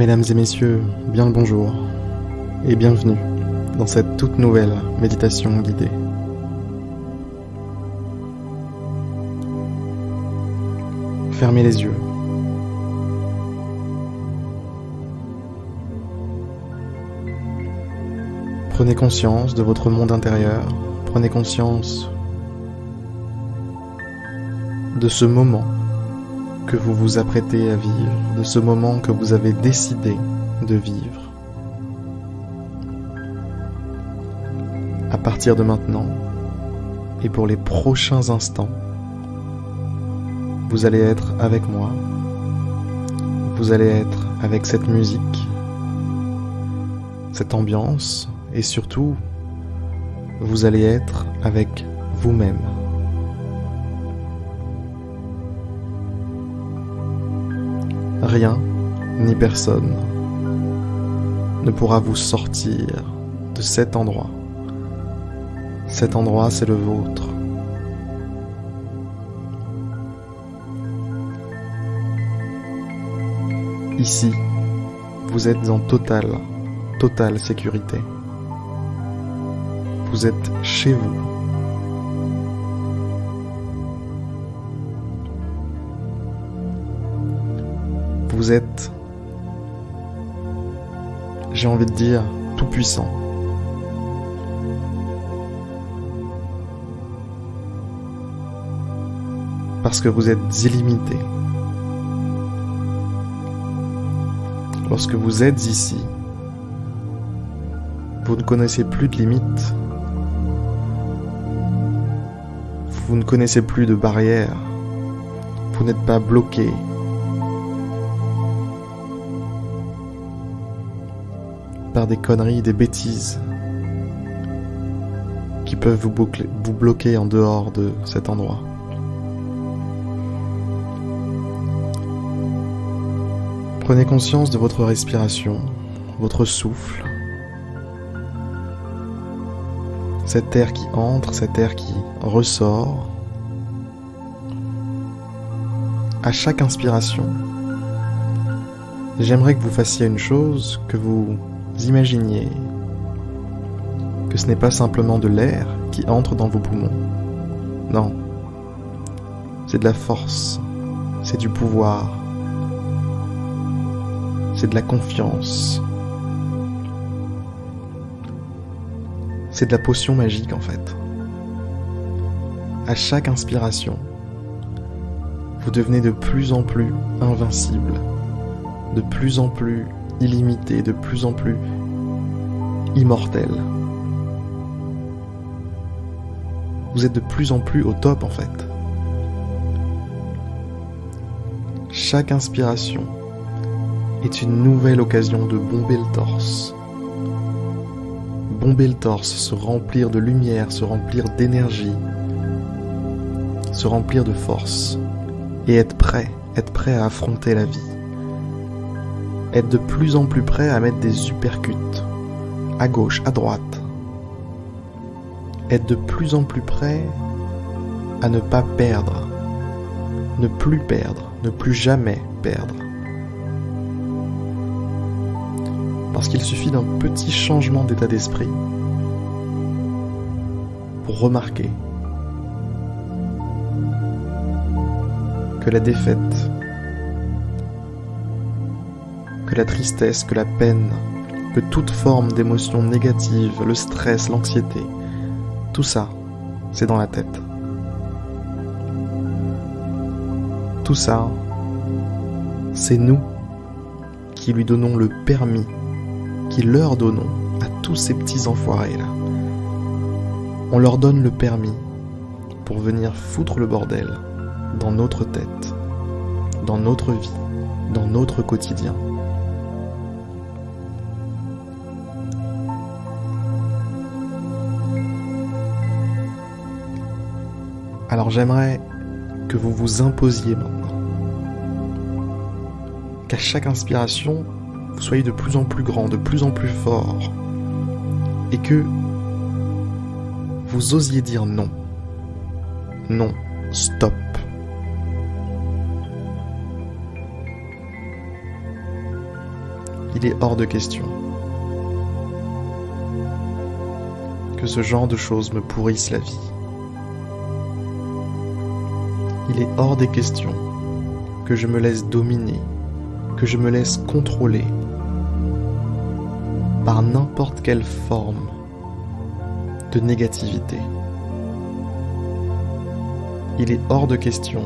Mesdames et messieurs, bien le bonjour et bienvenue dans cette toute nouvelle méditation guidée. Fermez les yeux. Prenez conscience de votre monde intérieur, prenez conscience de ce moment que vous vous apprêtez à vivre, de ce moment que vous avez décidé de vivre. À partir de maintenant, et pour les prochains instants, vous allez être avec moi, vous allez être avec cette musique, cette ambiance, et surtout, vous allez être avec vous-même. Rien ni personne ne pourra vous sortir de cet endroit. Cet endroit, c'est le vôtre. Ici, vous êtes en totale sécurité. Vous êtes chez vous. Vous êtes, j'ai envie de dire, tout puissant. Parce que vous êtes illimité. Lorsque vous êtes ici, vous ne connaissez plus de limites. Vous ne connaissez plus de barrières. Vous n'êtes pas bloqué. Par des conneries, des bêtises qui peuvent vous bloquer en dehors de cet endroit. Prenez conscience de votre respiration, votre souffle, cet air qui entre, cet air qui ressort. À chaque inspiration, j'aimerais que vous fassiez une chose, que vous imaginiez que ce n'est pas simplement de l'air qui entre dans vos poumons. Non, c'est de la force, c'est du pouvoir, c'est de la confiance, c'est de la potion magique en fait. À chaque inspiration, vous devenez de plus en plus invincible, de plus en plus illimité, de plus en plus immortel. Vous êtes de plus en plus au top en fait. Chaque inspiration est une nouvelle occasion de bomber le torse. Bomber le torse, se remplir de lumière, se remplir d'énergie, se remplir de force et être prêt à affronter la vie. Être de plus en plus prêt à mettre des uppercuts, à gauche, à droite. Être de plus en plus prêt à ne pas perdre, ne plus jamais perdre. Parce qu'il suffit d'un petit changement d'état d'esprit pour remarquer que la défaite, que la tristesse, que la peine, que toute forme d'émotion négative, le stress, l'anxiété, tout ça, c'est dans la tête. Tout ça, c'est nous qui lui donnons le permis, qui leur donnons à tous ces petits enfoirés là. On leur donne le permis pour venir foutre le bordel dans notre tête, dans notre vie, dans notre quotidien. Alors j'aimerais que vous vous imposiez maintenant, qu'à chaque inspiration, vous soyez de plus en plus grand, de plus en plus fort, et que vous osiez dire non. Non, stop. Il est hors de question que ce genre de choses me pourrisse la vie. Il est hors des questions que je me laisse dominer, que je me laisse contrôler par n'importe quelle forme de négativité. Il est hors de question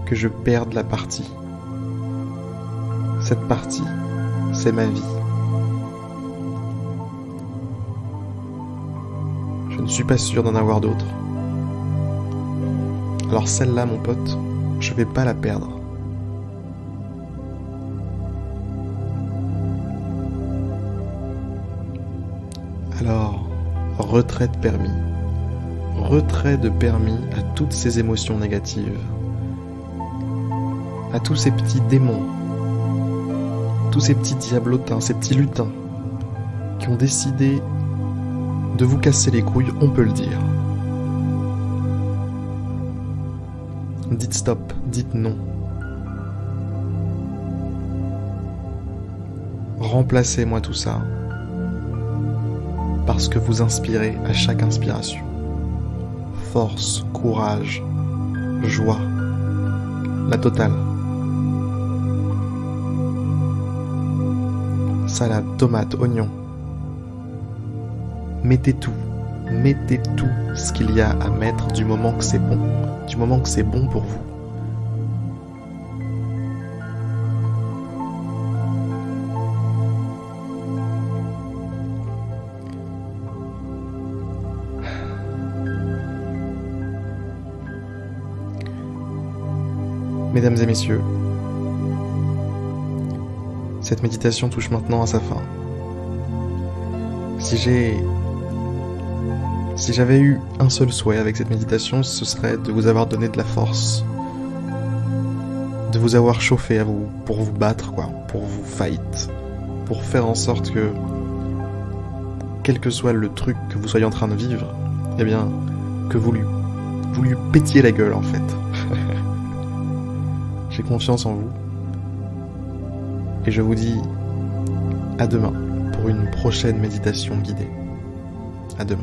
que je perde la partie. Cette partie, c'est ma vie. Je ne suis pas sûr d'en avoir d'autres. Alors celle-là, mon pote, je vais pas la perdre. Alors, retrait de permis. Retrait de permis à toutes ces émotions négatives. À tous ces petits démons. Tous ces petits diablotins, ces petits lutins qui ont décidé de vous casser les couilles, on peut le dire. Dites stop, dites non. Remplacez-moi tout ça par ce que vous inspirez à chaque inspiration. Force, courage, joie, la totale. Salade, tomate, oignon. Mettez tout ce qu'il y a à mettre du moment que c'est bon, du moment que c'est bon pour vous. Mesdames et messieurs, cette méditation touche maintenant à sa fin. Si j'avais eu un seul souhait avec cette méditation, ce serait de vous avoir donné de la force, de vous avoir chauffé à vous, pour vous battre, pour vous fight, pour faire en sorte que, quel que soit le truc que vous soyez en train de vivre, eh bien, que vous lui pétiez la gueule en fait. J'ai confiance en vous. Et je vous dis à demain pour une prochaine méditation guidée. À demain.